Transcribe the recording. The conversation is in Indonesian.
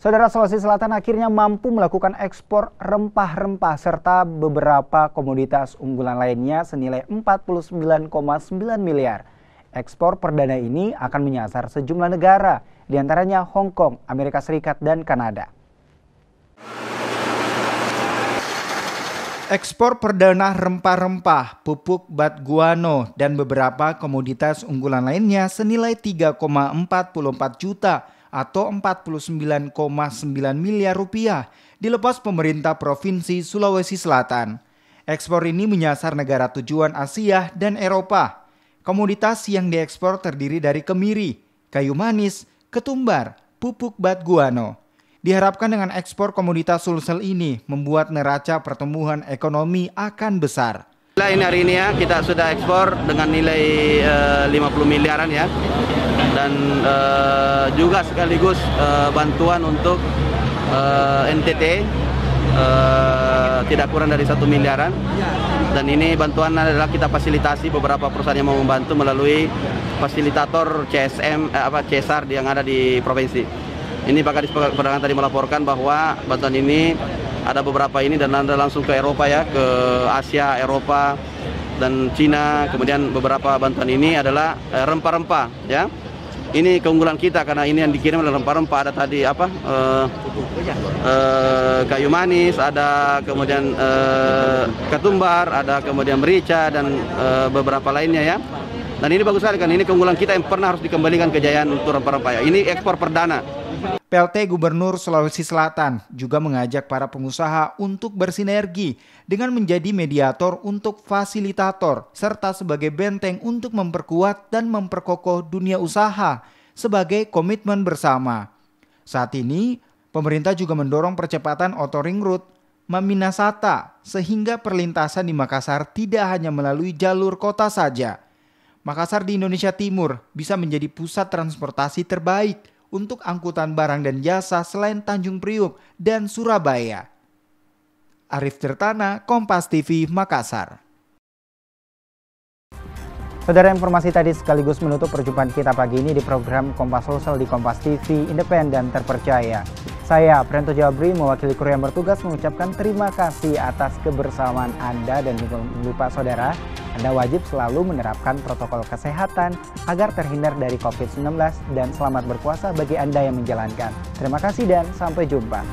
Saudara, Sulawesi Selatan akhirnya mampu melakukan ekspor rempah-rempah serta beberapa komoditas unggulan lainnya senilai 49,9 miliar. Ekspor perdana ini akan menyasar sejumlah negara, diantaranya Hong Kong, Amerika Serikat, dan Kanada. Ekspor perdana rempah-rempah, pupuk bat guano, dan beberapa komoditas unggulan lainnya senilai 3,44 juta atau 49,9 miliar rupiah dilepas pemerintah Provinsi Sulawesi Selatan. Ekspor ini menyasar negara tujuan Asia dan Eropa. Komoditas yang diekspor terdiri dari kemiri, kayu manis, ketumbar, pupuk bat guano. Diharapkan dengan ekspor komoditas Sulsel ini membuat neraca pertumbuhan ekonomi akan besar. Ini hari ini ya kita sudah ekspor dengan nilai 50 miliaran ya, dan juga sekaligus bantuan untuk NTT tidak kurang dari 1 miliaran, dan ini bantuan adalah kita fasilitasi beberapa perusahaan yang mau membantu melalui fasilitator CSR yang ada di provinsi. Ini Pak Kadis Perdagangan tadi melaporkan bahwa bantuan ini ada beberapa ini dan ada langsung ke Eropa ya, ke Asia, Eropa, dan Cina. Kemudian beberapa bantuan ini adalah rempah-rempah ya. Ini keunggulan kita karena ini yang dikirim adalah rempah-rempah. Ada tadi kayu manis, ada kemudian ketumbar, ada kemudian merica, dan beberapa lainnya ya. Dan ini bagus sekali kan, ini keunggulan kita yang pernah harus dikembalikan kejayaan untuk rempah-rempah ya. Ini ekspor perdana. PLT Gubernur Sulawesi Selatan juga mengajak para pengusaha untuk bersinergi dengan menjadi mediator untuk fasilitator serta sebagai benteng untuk memperkuat dan memperkokoh dunia usaha sebagai komitmen bersama. Saat ini, pemerintah juga mendorong percepatan Outer Ring Road Maminasata sehingga perlintasan di Makassar tidak hanya melalui jalur kota saja. Makassar di Indonesia Timur bisa menjadi pusat transportasi terbaik untuk angkutan barang dan jasa selain Tanjung Priuk dan Surabaya. Arif Tirtana, Kompas TV, Makassar. Saudara, informasi tadi sekaligus menutup perjumpaan kita pagi ini di program Kompas Sosial di Kompas TV, independen terpercaya. Saya, Prento Jabri, mewakili kru yang bertugas mengucapkan terima kasih atas kebersamaan Anda, dan jangan lupa saudara, Anda wajib selalu menerapkan protokol kesehatan agar terhindar dari COVID-19, dan selamat berpuasa bagi Anda yang menjalankan. Terima kasih dan sampai jumpa.